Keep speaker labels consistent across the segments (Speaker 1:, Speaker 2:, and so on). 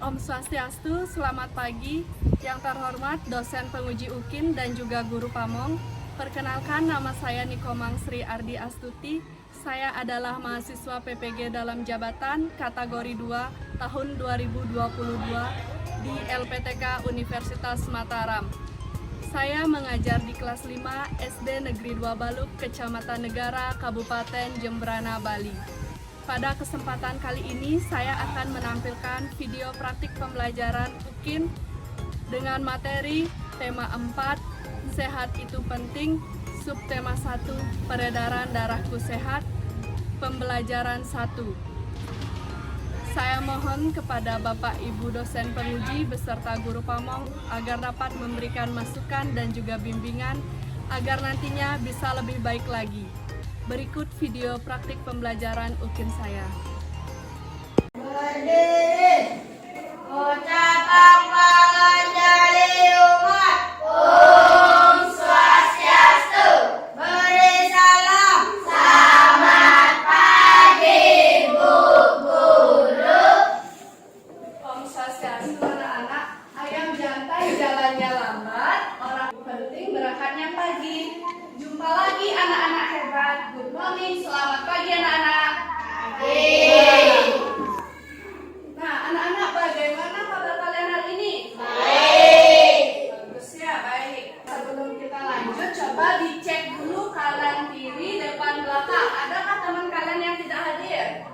Speaker 1: Om Swastiastu, selamat pagi. Yang terhormat dosen penguji UKIN dan juga guru Pamong. Perkenalkan, nama saya Nikomang Sri Ardi Astuti. Saya adalah mahasiswa PPG dalam jabatan kategori 2 tahun 2022 di LPTK Universitas Mataram. Saya mengajar di kelas 5 SD Negeri 2 Baluk, Kecamatan Negara, Kabupaten Jembrana, Bali. Pada kesempatan kali ini saya akan menampilkan video praktik pembelajaran UKIN dengan materi tema 4, sehat itu penting, subtema 1, peredaran darahku sehat, pembelajaran 1. Saya mohon kepada Bapak Ibu dosen penguji beserta guru Pamong agar dapat memberikan masukan dan juga bimbingan agar nantinya bisa lebih baik lagi. Berikut video praktik pembelajaran UKIN saya.
Speaker 2: Berdiri, ucapan penganjali umat. Om Swastiastu. Beri salam. Selamat pagi, Bu Guru.
Speaker 1: Om Swastiastu, anak-anak. Ayam jantai jalannya lambat, orang penting berangkatnya pagi. Jumpa lagi anak-anak hebat. Good morning, selamat pagi anak-anak. Nah, anak-anak, bagaimana kabar kalian hari ini?
Speaker 2: Baik.
Speaker 1: Bagus ya, baik. Sebelum kita lanjut, coba dicek dulu kanan kiri, depan belakang. Adakah teman kalian yang tidak hadir?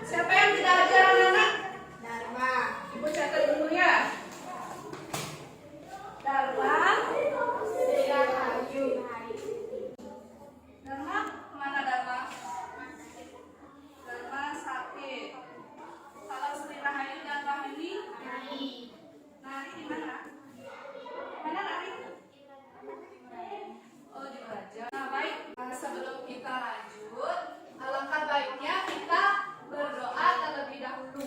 Speaker 1: Siapa yang tidak hadir anak-anak?
Speaker 2: Dharma.
Speaker 1: Ibu catat dulu ya. Dharma. Dharma, kemana Dharma? Dharma sakit. Kalau Sri Rahayu dan Rahini? Nari di mana? Mana Nari? Oh, di Raja. Nah, baik. Sebelum kita lanjut, alangkah baiknya kita berdoa terlebih dahulu.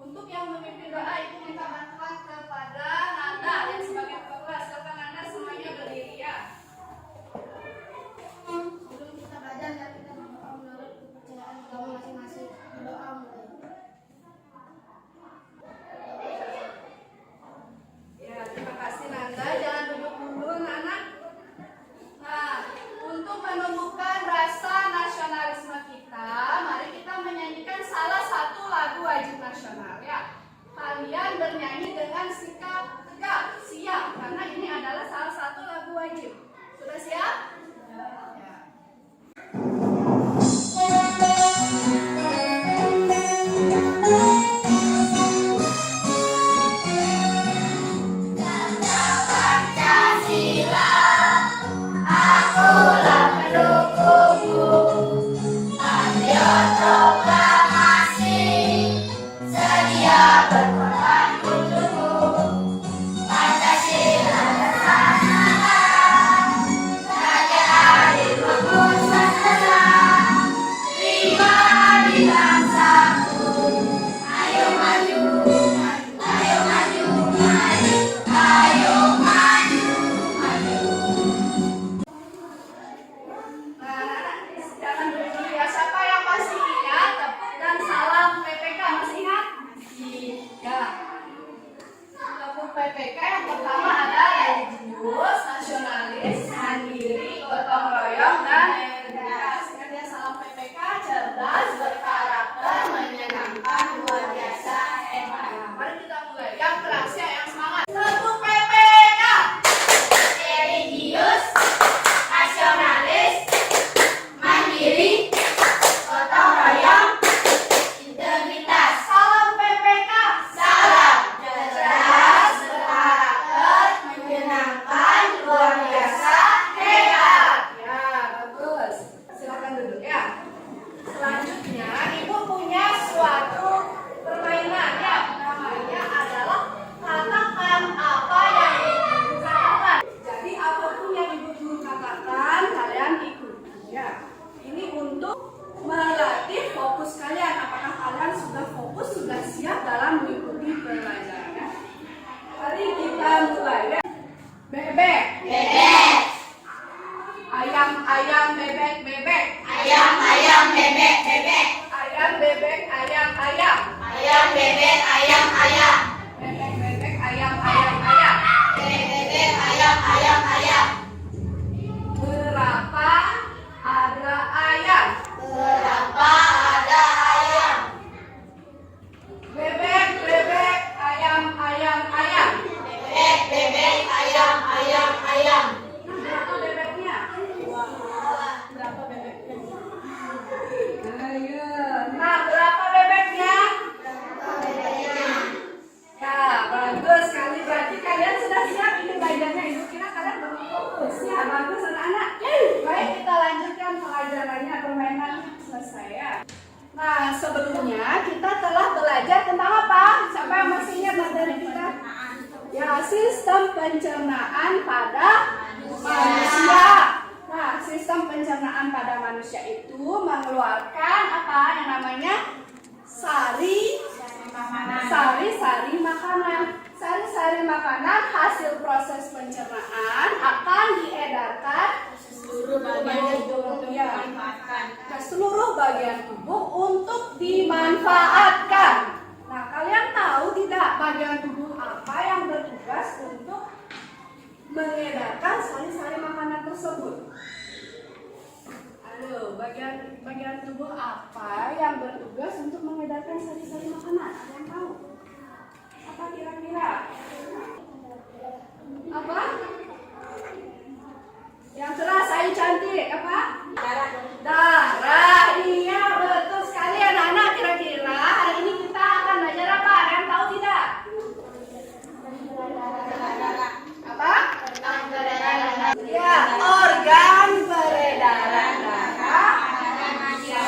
Speaker 1: Untuk yang memimpin doa itu minta bantuan kepada Nanda yang sebagai ketua. Silakan Nanda semuanya berdiri ya.
Speaker 2: Sebelum kita belajar, kita berdoa menurut kepercayaan agama masing-masing. Berdoa mulai.
Speaker 1: Ya, terima kasih Nanda. Jangan duduk dulu anak-anak. Nah, untuk menumbuhkan rasa nasionalisme kita, mari kita menyanyikan salah satu lagu wajib nasional ya. Kalian bernyanyi dengan sikap tegak, siap, karena ini adalah salah satu lagu wajib. Sudah siap? Ya. Jangan dulu ya. Siapa yang masih ingat tepuk dan salam PPK? Masih ingat? Ya. Tepuk PPK yang pertama ada religius, nasionalis, mandiri, gotong royong, dan integritas. Ingat ya, salam PPK: cerdas, berkarakter, menyenangkan, luar biasa, hebat. Nah, mari kita mulai. Yang keras ya, yang semangat. Tepuk PPK.
Speaker 2: Religius, nasionalis, mandiri, gotong royong, integritas.
Speaker 1: Salam PPK.
Speaker 2: Salam. Cerdas, berkarakter, menyenangkan, luar biasa, hebat.
Speaker 1: Ya, bagus. Silakan duduk ya. Selanjutnya, Ibu punya suatu permainan ya. Namanya adalah katakan apa yang Ibu Guru katakan. Jadi apapun yang Ibu Guru katakan, kalian ikuti ya. Ini untuk melatih fokus kalian. Apakah kalian sudah fokus, sudah siap dalam mengikuti pelajarannya? Mari kita mulai ya. Bebek.
Speaker 2: Bebek.
Speaker 1: Ayam, ayam, bebek, bebek.
Speaker 2: Ayam, ayam, bebek, bebek.
Speaker 1: Ayam, bebek, ayam, ayam.
Speaker 2: Ayam bebek ayam ayam.
Speaker 1: Bebek bebek ayam ayam ayam.
Speaker 2: Bebek bebek ayam ayam ayam.
Speaker 1: Berapa ada ayam?
Speaker 2: Berapa ada ayam?
Speaker 1: Bebek bebek ayam ayam ayam.
Speaker 2: Bebek bebek ayam ayam ayam.
Speaker 1: Berapa bebeknya? Berapa bebeknya? Ayo. Nah, berapa bebeknya? Ya, bagus sekali. Berarti kalian sudah siap ini belajarnya. Ibu kira kalian belum fokus. Ya, bagus anak-anak. Baik, kita lanjutkan pelajarannya. Permainan selesai ya. Nah, sebelumnya kita telah belajar tentang apa? Siapa yang masih ingat materi kita? Ya, sistem pencernaan pada manusia. Nah, sistem pencernaan pada manusia itu mengeluarkan apa yang namanya sari-sari makanan. Sari-sari makanan hasil proses pencernaan akan diedarkan ke seluruh bagian tubuh untuk dimanfaatkan. Nah, kalian tahu tidak bagian tubuh apa yang bertugas untuk mengedarkan sari-sari makanan tersebut? Halo, bagian tubuh apa yang bertugas untuk mengedarkan sari-sari makanan? Ada yang tahu? Apa kira-kira? Apa? Yang cerah, saya cantik. Apa? Darah. Iya, betul sekali anak-anak. Kira-kira hari ini kita akan belajar apa? Ada yang tahu tidak? Apa? Ya, organ peredaran darah pada manusia.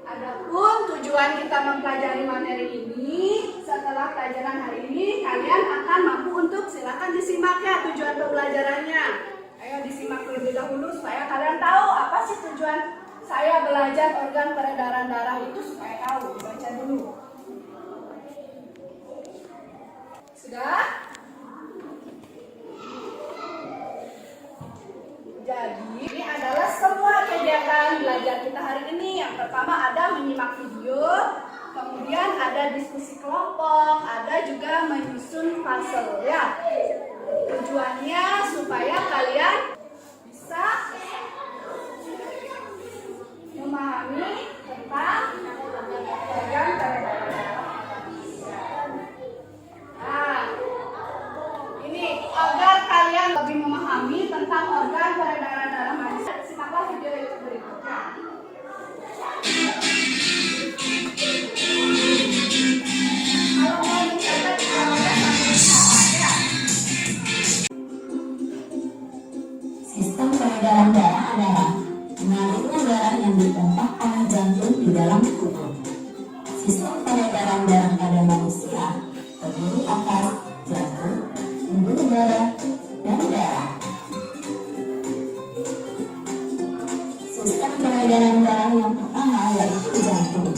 Speaker 1: Adapun tujuan kita mempelajari materi ini, setelah pelajaran hari ini kalian akan mampu untuk silakan disimak ya tujuan pembelajarannya. Ayo disimak terlebih dahulu supaya kalian tahu apa sih tujuan saya belajar organ peredaran darah itu, supaya tahu. Baca dulu. Sudah? Jadi ini adalah semua kegiatan belajar kita hari ini. Yang pertama ada menyimak video, kemudian ada diskusi kelompok, ada juga menyusun puzzle ya. Tujuannya supaya kalian bisa memahami tentang organ peredaran darah. Nah, ini agar kalian lebih memahami tentang organ peredaran darah manusia, simaklah video itu berikutnya. Kalau mau mencatat
Speaker 3: Sistem peredaran darah adalah mengalirnya darah yang dipompa oleh jantung di dalam tubuh. Sistem peredaran darah pada manusia terdiri atas jantung, pembuluh darah, dan darah. Sistem peredaran darah yang pertama yaitu jantung.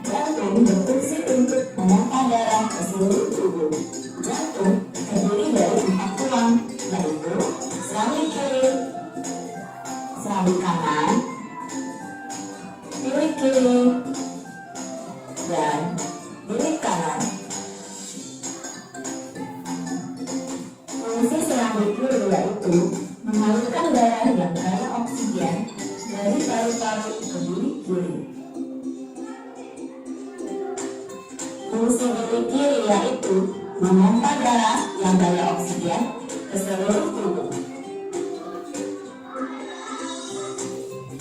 Speaker 3: Jantung berfungsi untuk memompa darah ke seluruh tubuh. Jantung terdiri dari 4 tulang, yaitu serambi kiri, serambi kanan, diri kiri, dan diri kanan. Fungsi serambi kiri yaitu mengalirkan darah yang kaya oksigen dari paru-paru ke diri kiri. Fungsi diri kiri yaitu memompa darah yang kaya oksigen ke seluruh tubuh.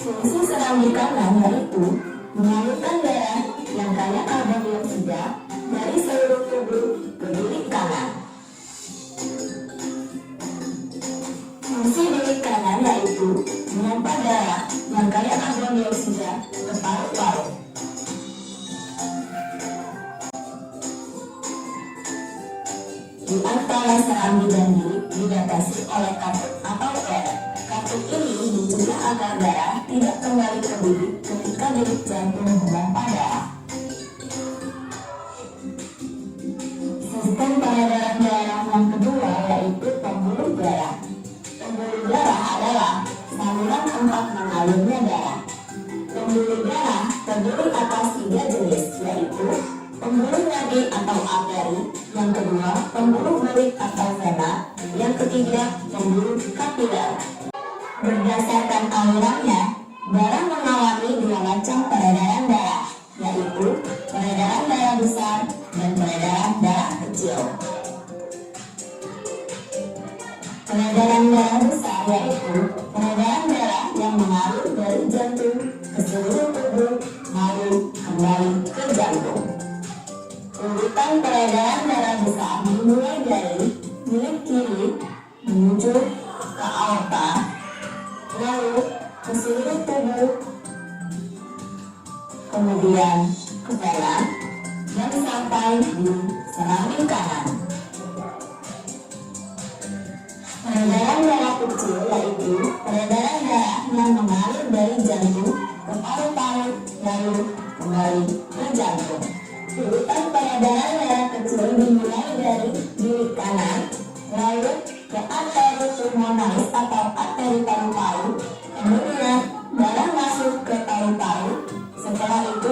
Speaker 3: Fungsi serambi kanan yaitu mengalirkan darah yang kaya karbon dioksida dari seluruh tubuh ke diri kanan. Fungsi diri kanan yaitu memompa darah yang kaya karbon dioksida ke paru-paru. Di antara serambi dan diri dibatasi oleh katup atau R. Katup ini dicegah agar darah tidak kembali ke bilik ketika denyut jantung memompa darah. Sistem peredaran darah yang kedua yaitu pembuluh darah. Pembuluh darah adalah saluran tempat mengalirnya darah. Pembuluh darah terdiri atas 3 jenis, tidak. Berdasarkan alirannya, darah mengalami dua macam peredaran darah, yaitu peredaran darah besar dan peredaran darah kecil. Peredaran darah besar yaitu peredaran darah yang mengalir dari jantung ke seluruh tubuh lalu kembali ke jantung. Urutan peredaran darah besar dimulai dari milik kiri menuju ke aorta, lalu ke seluruh tubuh, kemudian ke vena, dan sampai di selangit kanan. Peredaran darah kecil yaitu peredaran darah yang mengalir dari jantung ke paru-paru lalu kembali ke jantung. Urutan peredaran darah kecil dimulai dari bilik kanan, lalu ke arteri pulmonalis atau arteri paru-paru, kemudian darah masuk ke paru-paru. Setelah itu,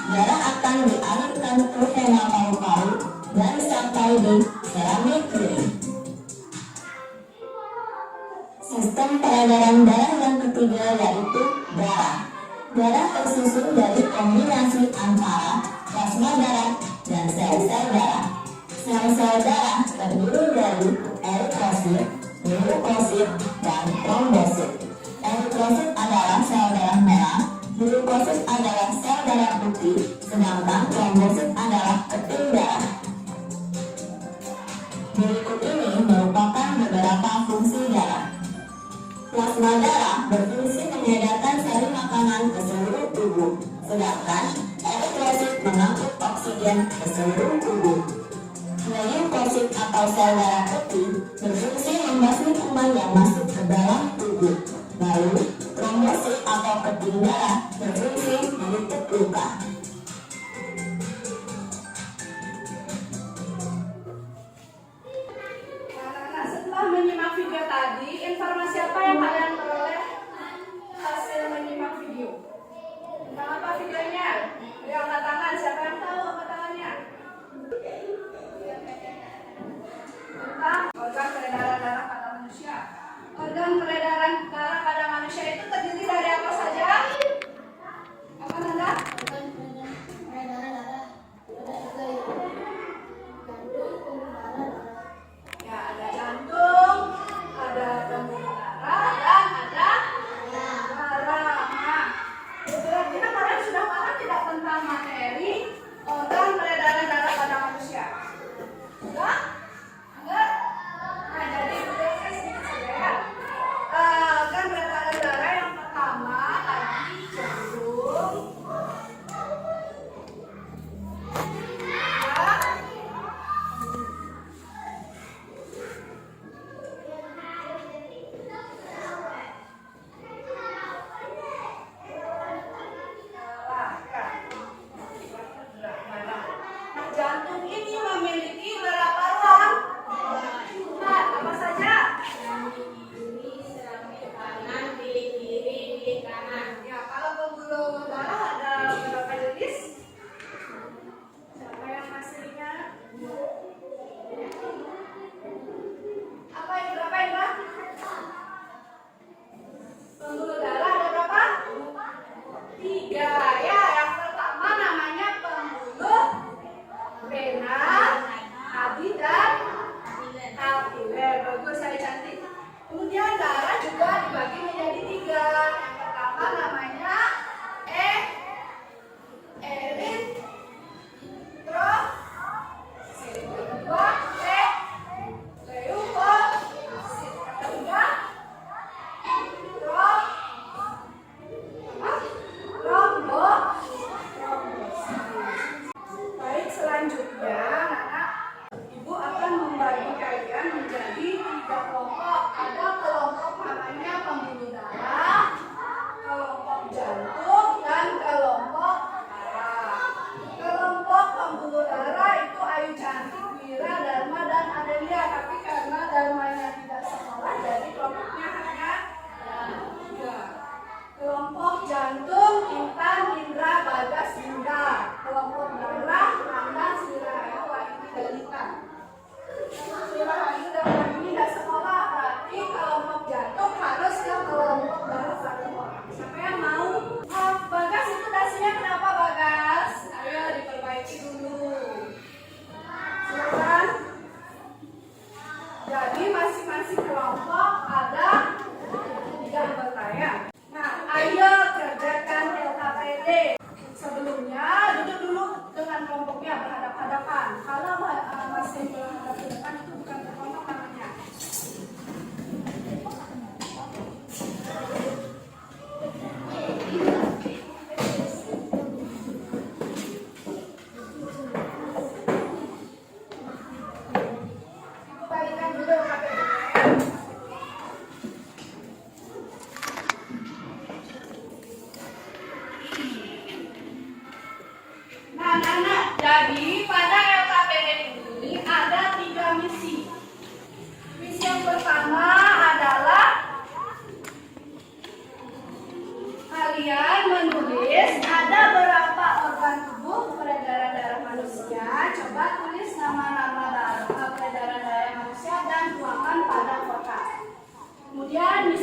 Speaker 3: darah akan dialirkan ke vena paru-paru dan sampai di seramik kiri. Sistem peredaran darah yang ketiga yaitu darah. Darah tersusun dari kombinasi antara plasma darah dan sel-sel darah. Sel-sel darah terdiri dari eritrosit, leukosit, dan trombosit. Eritrosit adalah sel darah merah, leukosit adalah sel darah putih, sedangkan trombosit adalah keting darah. Berikut ini merupakan beberapa fungsi darah. Plasma darah berfungsi mengedarkan sari makanan ke seluruh tubuh, sedangkan eritrosit mengangkut oksigen ke seluruh tubuh. Leukosit atau sel darah putih berfungsi membasmi kuman yang masuk ke dalam tubuh. Lalu, trombosit atau keting darah berfungsi menutup luka.
Speaker 1: Anak-anak, setelah menyimak video tadi, informasi apa yang kalian peroleh hasil menyimak video? Tentang apa videonya? Beri angkat tangan, siapa yang tahu angkat tangannya? Tentang organ peredaran darah pada manusia.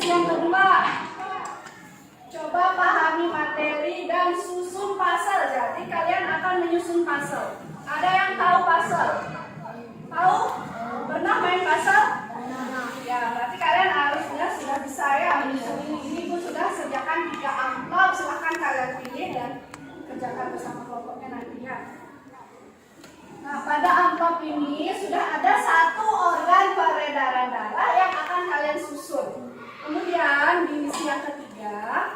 Speaker 1: yang kedua, coba pahami materi dan susun puzzle. Jadi kalian akan menyusun puzzle. Ada yang tahu puzzle? Tahu? Pernah main puzzle? Ya, berarti kalian harusnya sudah bisa ya menyusun ini. Ini pun sudah sediakan 3 amplop. Silahkan kalian pilih dan kerjakan bersama kelompoknya nantinya. Nah, pada amplop ini sudah ada 1 organ peredaran darah yang akan kalian susun. Kemudian di misi yang ketiga,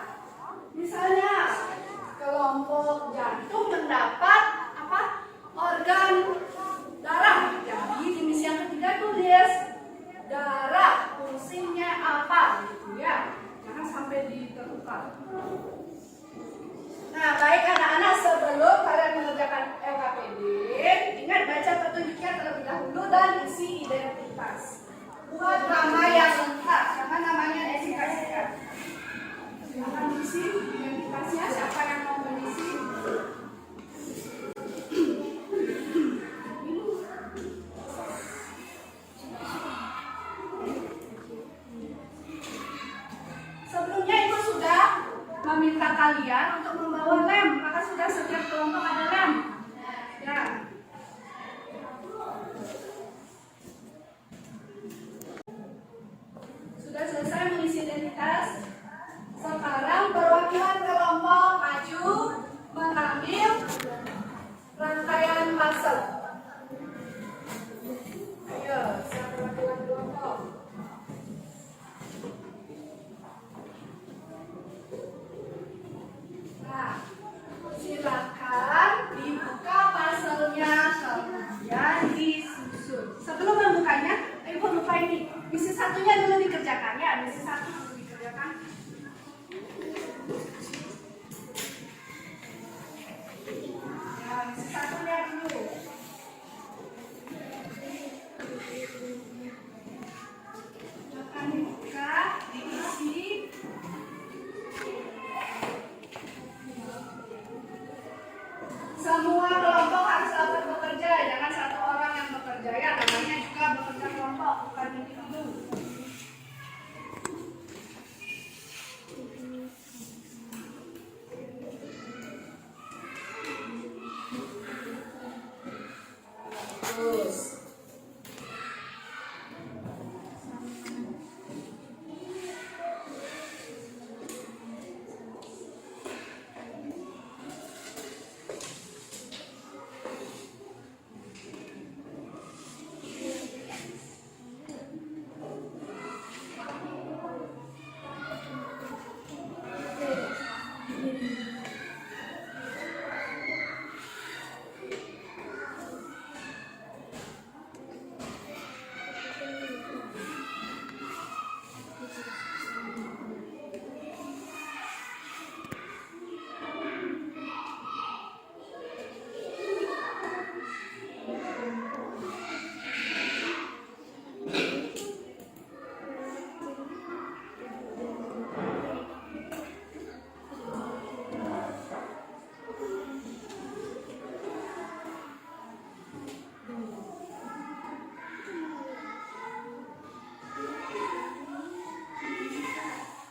Speaker 1: misalnya kelompok jantung mendapat apa? Organ darah. Jadi di misi yang ketiga tulis darah fungsinya apa gitu ya. Jangan sampai diterluka. Nah, baik anak-anak, sebelum kalian mengerjakan LKPD, ingat baca petunjuknya terlebih dahulu dan isi identitas. Buat nama yang lengkap, karena namanya disingkat-singkat. Silakan isi identitasnya, siapa yang mau mengisi? Sebelumnya Ibu sudah meminta kalian untuk membawa lem, maka sudah setiap kelompok ada lem. Ya. Sudah selesai mengisi identitas. Sekarang perwakilan kelompok maju mengambil rangkaian puzzle. Ayo, siapa perwakilan kelompok? Nah, silakan dibuka puzzle-nya, kemudian disusun. Sebelum membukanya, Ibu lupa ini. Misi satunya dulu dikerjakan ya, misi 1 dulu dikerjakan. Ya, misi 1-nya dulu. Akan dibuka, diisi. Semua kelompok harus dapat bekerja, jangan 1 orang yang bekerja ya, namanya juga bekerja kelompok, bukan individu. Terus.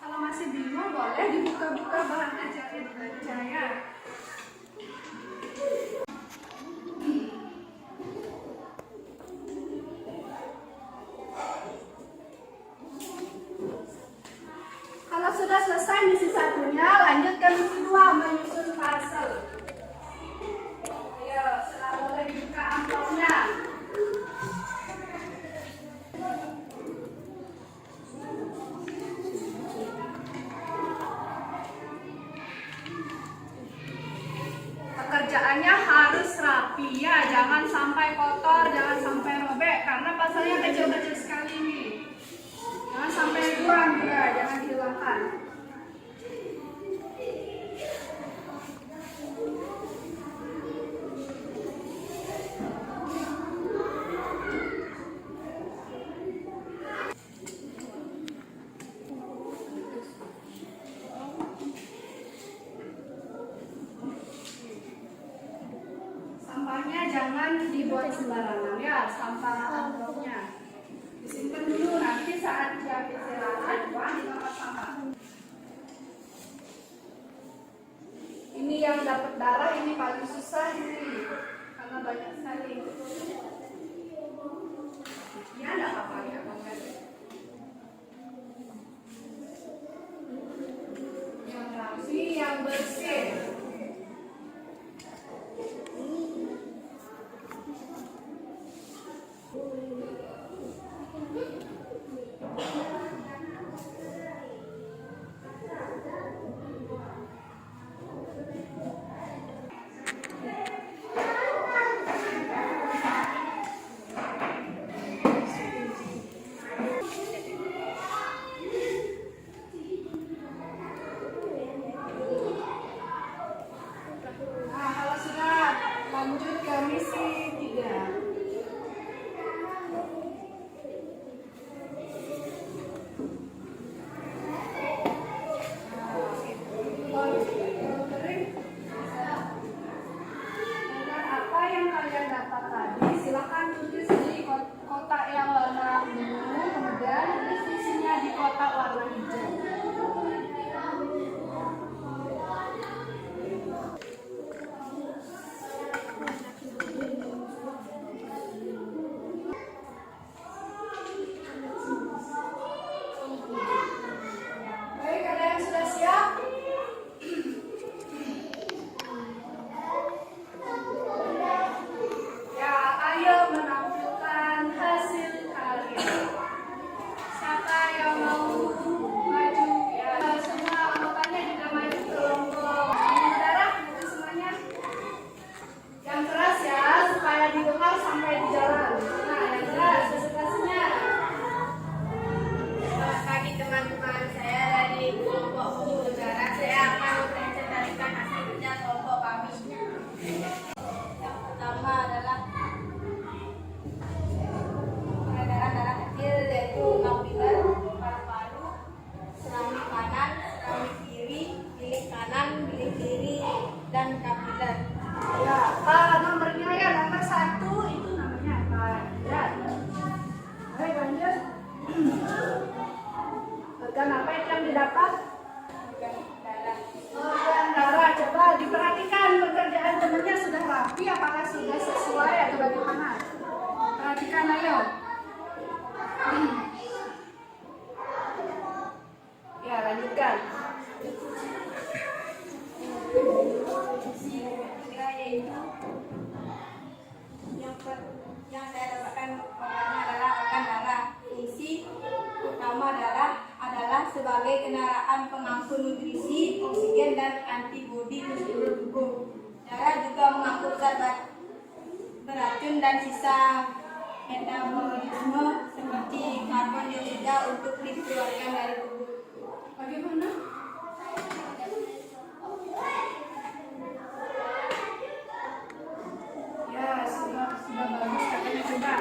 Speaker 1: Kalau masih bingung boleh dibuka-buka bahan ajarnya dibaca ya. Kalau sudah selesai misi 1-nya, lanjut ke misi 2, menyusun puzzle. Ayo, setelah boleh dibuka amplopnya. Pekerjaannya harus rapi ya, jangan sampai kotor, jangan sampai robek, karena puzzle-nya kecil-kecil sekali nih. Jangan sampai kurang juga, jangan dihilangkan. Sampahnya jangan dibuat sembarangan ya, sampah amplopnya. Disimpan dulu, nanti saat jam istirahat buang di tempat yang dapat darah ini paling susah ini karena banyak sekali. Ya enggak apa-apa ya, Bang. Yang rapi, yang bersih. Nah, kalau sudah lanjut ke misi 3. Dengan apa yang kalian dapat tadi, silakan tulis di kotak yang warna ungu, kemudian tulis isinya di kotak warna hijau. Baik, ada yang sudah siap? Ya, ayo menampilkan hasil karya. Siapa yang mau maju? Ya, semua anggotanya juga maju ke kelompok darah itu semuanya. Yang keras ya, supaya didengar sampai di jalan. Nah, yang keras presentasinya.
Speaker 2: Selamat pagi teman-teman, saya dari kelompok pembuluh darah. Saya akan mempresentasikan hasil kerja kelompok kami. Yang pertama adalah peredaran darah kecil, yaitu kapiler, paru-paru, seramik kanan, seramik kiri, bilik kanan, bilik kiri, dan kapiler.
Speaker 1: Ya, nomornya ya nomor 1 itu namanya apa? Ya. Baik, lanjut. Organ apa itu yang didapat?
Speaker 2: Darah.
Speaker 1: Organ darah. Coba diperhatikan pekerjaan temannya sudah rapi, apakah sudah sesuai atau bagaimana? Perhatikan ayo. Ya, lanjutkan.
Speaker 2: Ketiga yaitu yang saya dapatkan organnya adalah organ darah. Fungsi utama darah adalah sebagai kendaraan pengangkut nutrisi, oksigen, dan antibodi ke seluruh tubuh. Darah juga mengangkut zat beracun dan sisa metabolisme seperti karbon dioksida untuk dikeluarkan dari tubuh.
Speaker 1: Bagaimana? Ya, sudah bagus katanya, coba.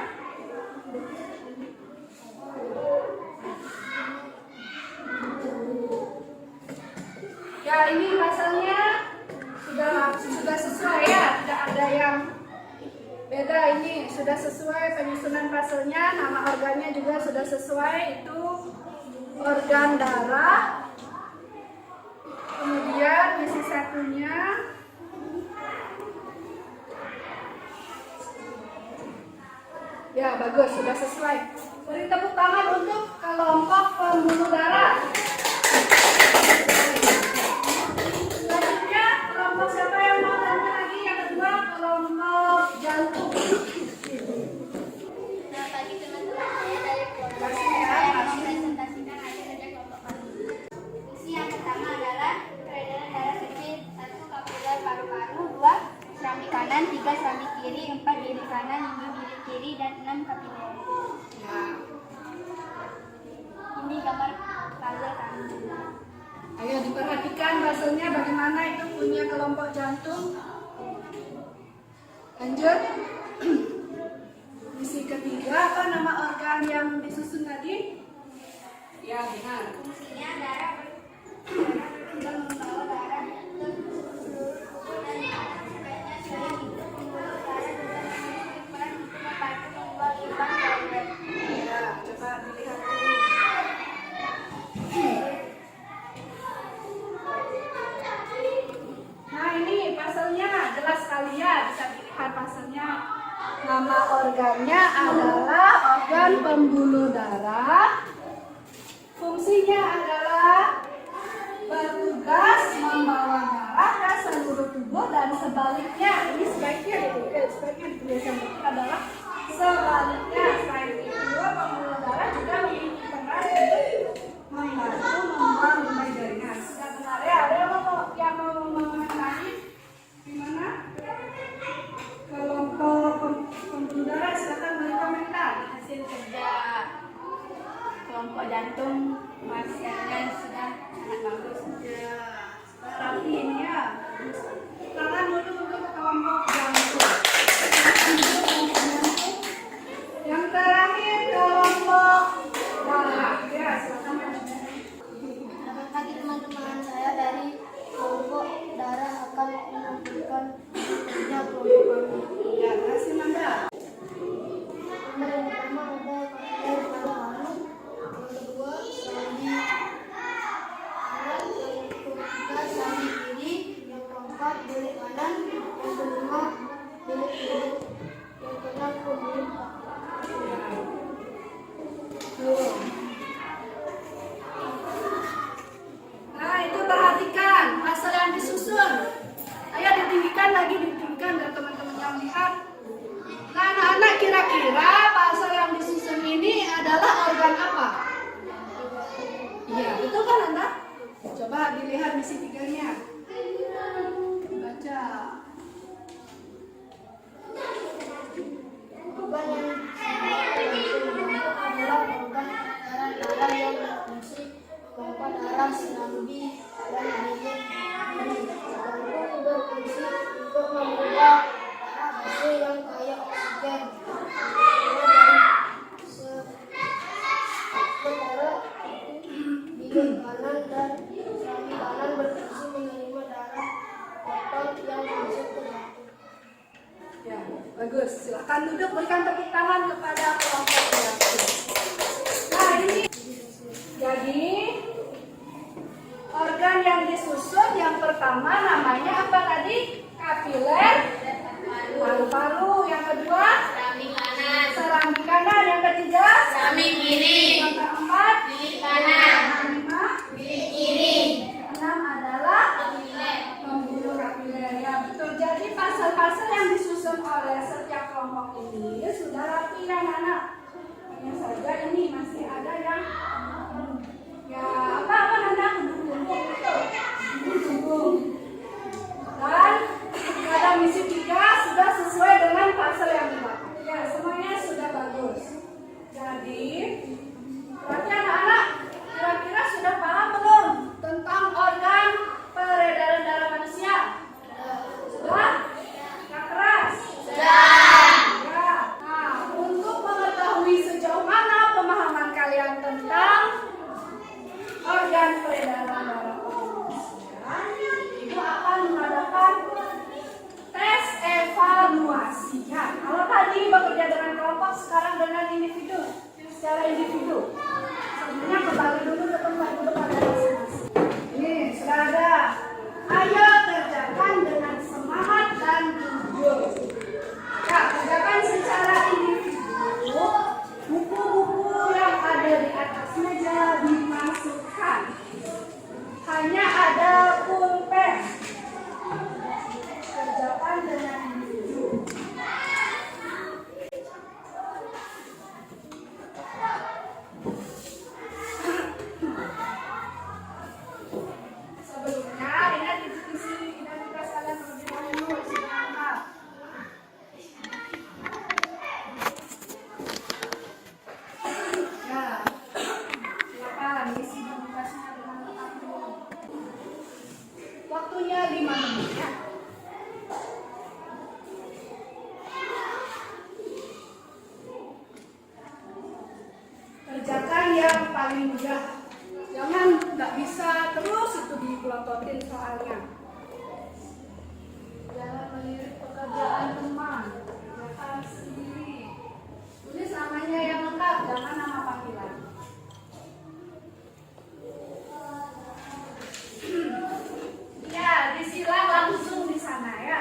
Speaker 1: Ya, ini pasalnya sudah sesuai ya, tidak ada yang beda. Ini sudah sesuai penyusunan pasalnya, nama organnya juga sudah sesuai, itu organ darah. Kemudian misi satunya ya bagus, sudah sesuai. Beri tepuk tangan untuk kelompok pembuluh darah. Selanjutnya kelompok siapa yang mau tampil lagi? Yang kedua kelompok jantung.
Speaker 2: Selamat pagi teman-teman, saya dari kelompok
Speaker 1: Masih ya,
Speaker 2: saya akan
Speaker 1: masih.
Speaker 2: mempresentasikan hasil kerja kelompok kami. Fungsi yang pertama adalah peredaran darah kecil, 1 kapiler paru-paru, 2 seramik kanan, 3 seramik kiri, 4 bilik kanan, 5 bilik kiri, dan 6 kapiler.
Speaker 1: Ya.
Speaker 2: Ini gambar puzzle kami.
Speaker 1: Ayo diperhatikan hasilnya bagaimana itu punya kelompok jantung. Lanjut. Misi ketiga, apa nama organ yang disusun tadi? Ya, benar.
Speaker 2: Fungsinya darah dan membawa darah ke seluruh tubuh dan sebaiknya sering hidup pembuluh darah juga memiliki peran untuk membantu membuat lubang darurat.
Speaker 1: Ya, coba dilihat dulu. Nah, ini organnya adalah organ pembuluh darah. Fungsinya adalah bertugas membawa darah ke seluruh tubuh dan sebaliknya. Ini sebaiknya dituliskan adalah sebaliknya. Selain itu, pembuluh darah juga memiliki peran membantu membuang limbah jaringan. Sudah benar ya? Ada yang mau mengenai gimana? Kelompok pembuluh darah, silakan beri komentar.
Speaker 2: Hasil kerja kelompok jantung Mas Erlen sudah sangat bagus.
Speaker 1: Ya, rapi ini ya. Tangan dulu untuk kelompok jantung. Yang terakhir kelompok darah. Ya, silakan.
Speaker 4: Selamat pagi teman-teman, saya dari kelompok darah akan menampilkan kerja kelompok kami.
Speaker 1: Ya, terima kasih Nanda.
Speaker 4: Yang pertama ada kapiler pada paru, yang kedua serambi kanan, yang ketiga serambi kiri, yang keempat bilik kanan, yang kelima bilik kiri, yang keenam pembuluh
Speaker 1: Nah, itu perhatikan pasal yang disusun. Ayo ditinggikan lagi, ditinggikan biar teman-teman yang lihat. Nah, anak-anak kira-kira pasal yang disusun ini adalah organ apa? Iya, betul kan Anda? Coba dilihat misi 3-nya. Baca.
Speaker 4: organ yang adalah organ darah yang berfungsi pompa darah, serambi, dan bilik kiri. Jantung berfungsi untuk membawa darah bersih yang kaya oksigen. Sementara bilik kanan dan serambi kanan berfungsi menerima darah kotor yang masuk ke jantung.
Speaker 1: Ya, bagus. Silakan duduk, berikan tepuk tangan kepada kelompok jantung. Nah, ini jadi organ yang disusun yang pertama namanya apa tadi? Kapiler paru-paru. Yang kedua serambi kanan. Yang ketiga
Speaker 2: Serambi kiri.
Speaker 1: Yang keempat
Speaker 2: Bilik kanan.
Speaker 1: Yang kelima
Speaker 2: Bilik kiri.
Speaker 1: yang keenam adalah pembuluh kapiler. Ya, betul. Jadi pasal-pasal yang disusun oleh setiap kelompok ini sudah rapi ya anak. Hanya saja ini masih ada yang ya apa Nanda tumpuk itu tumpuk. Dan pada misi 3 sudah sesuai dengan pasal yang dibaca. Ya, semuanya sudah bagus. Jadi berarti anak-anak kira-kira sudah paham belum tentang organ peredaran darah manusia? Sudah? Yang keras?
Speaker 2: Sudah.
Speaker 1: Ya. Nah, untuk mengetahui sejauh mana pemahaman kalian tentang organ peredaran darah manusia, Ibu akan mengadakan tes evaluasi. Ya, kalau tadi bekerja dengan kelompok, sekarang dengan individu, secara individu. Sebenarnya kembali dulu ke tempat duduk pada masing-masing. Ini sudah ada. Ayo kerjakan dengan semangat dan jujur. Ya, kerjakan secara individu. Buku-buku yang ada di atas meja dimasukkan. Hanya ada pulpen. Kerjakan dengan individu. Sebelumnya, ingat diskusi identitas kalian terlebih dahulu. Sudah lengkap. Ya, silakan isi identitasnya dengan lengkap dulu. Waktunya 5 menit ya. Kerjakan yang paling mudah. Jangan nggak bisa terus itu dipelototin soalnya. Jangan melirik pekerjaan teman. Kerjakan sendiri. Tulis namanya yang lengkap, jangan nama panggilan. Ya, disilang langsung di sana ya.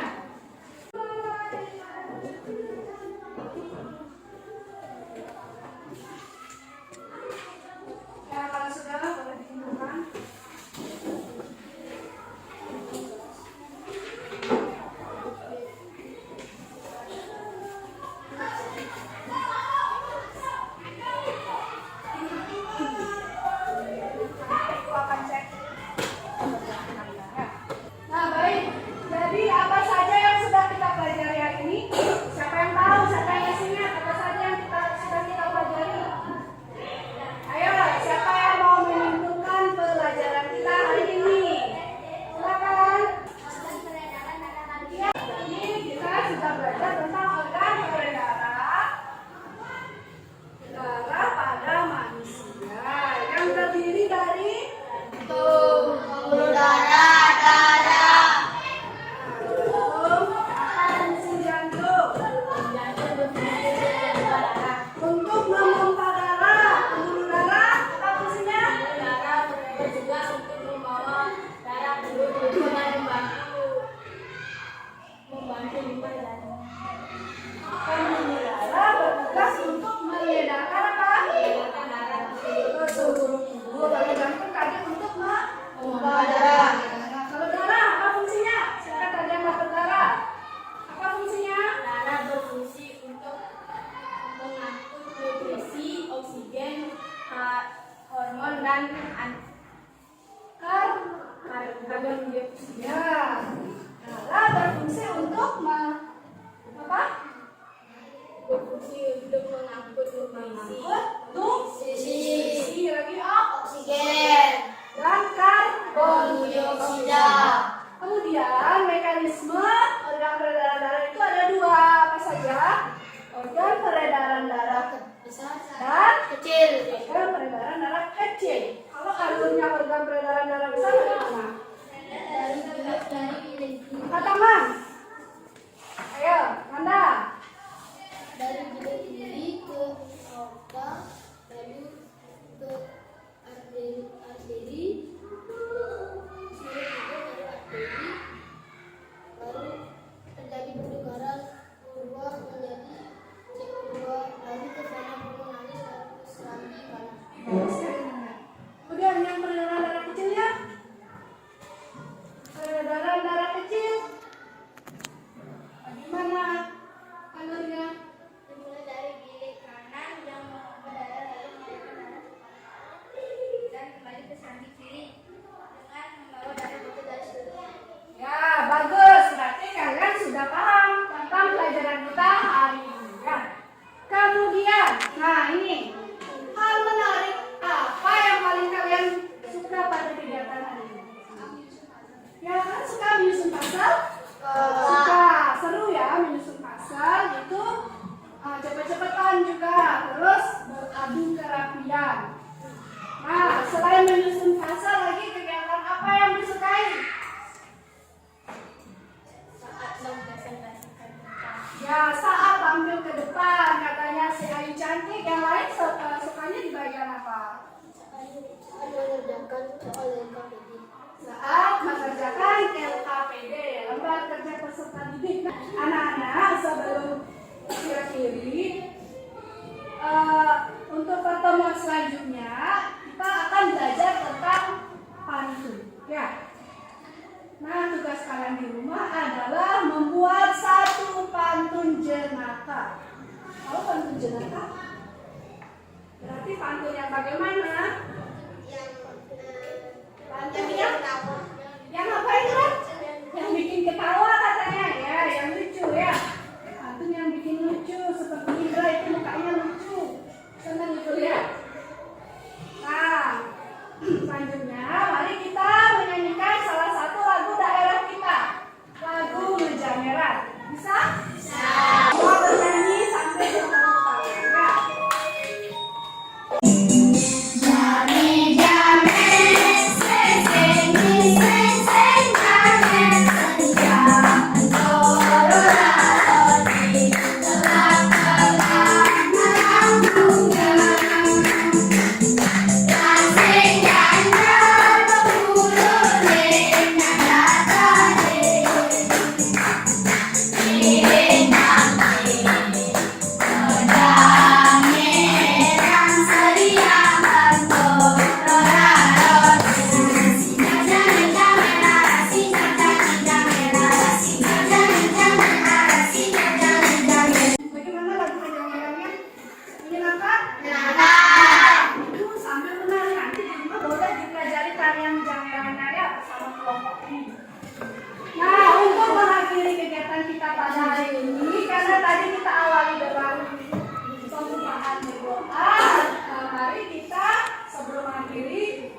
Speaker 1: puzzle? Suka. Seru ya menyusun puzzle gitu. Cepet-cepetan juga. Terus beradu kerapian. Nah, selain menyusun puzzle lagi kegiatan apa yang disukai? Ya, saat tampil ke depan katanya si Ayu cantik. Yang lain sukanya di bagian apa? Saat mengerjakan LKPD, lembar kerja peserta didik. Anak-anak sebelum kira-kiri untuk pertemuan selanjutnya kita akan belajar tentang pantun. Ya. Nah, tugas kalian di rumah adalah membuat satu pantun jenaka. Tahu pantun jenaka? Berarti pantun yang bagaimana? Pantun yang apa itu kan? Yang bikin ketawa katanya ya, yang lucu ya. Pantun yang bikin lucu seperti Indra itu mukanya lucu. Senang itu ya. Nah, selanjutnya mari kita menyanyikan salah satu lagu daerah kita, lagu Mejameran. Bisa? Bisa. Semua bernyanyi sampai bertemu tangan ya. Bagaimana lagu Mejamerannya? Menyenangkan? Menyenangkan. Itu sambil menari nanti di rumah boleh dipelajari tarian Mejamerannya ya bersama kelompok ini. Nah, untuk mengakhiri kegiatan kita pada hari ini, karena tadi kita awali dengan pembukaan berdoa, mari kita sebelum mengakhiri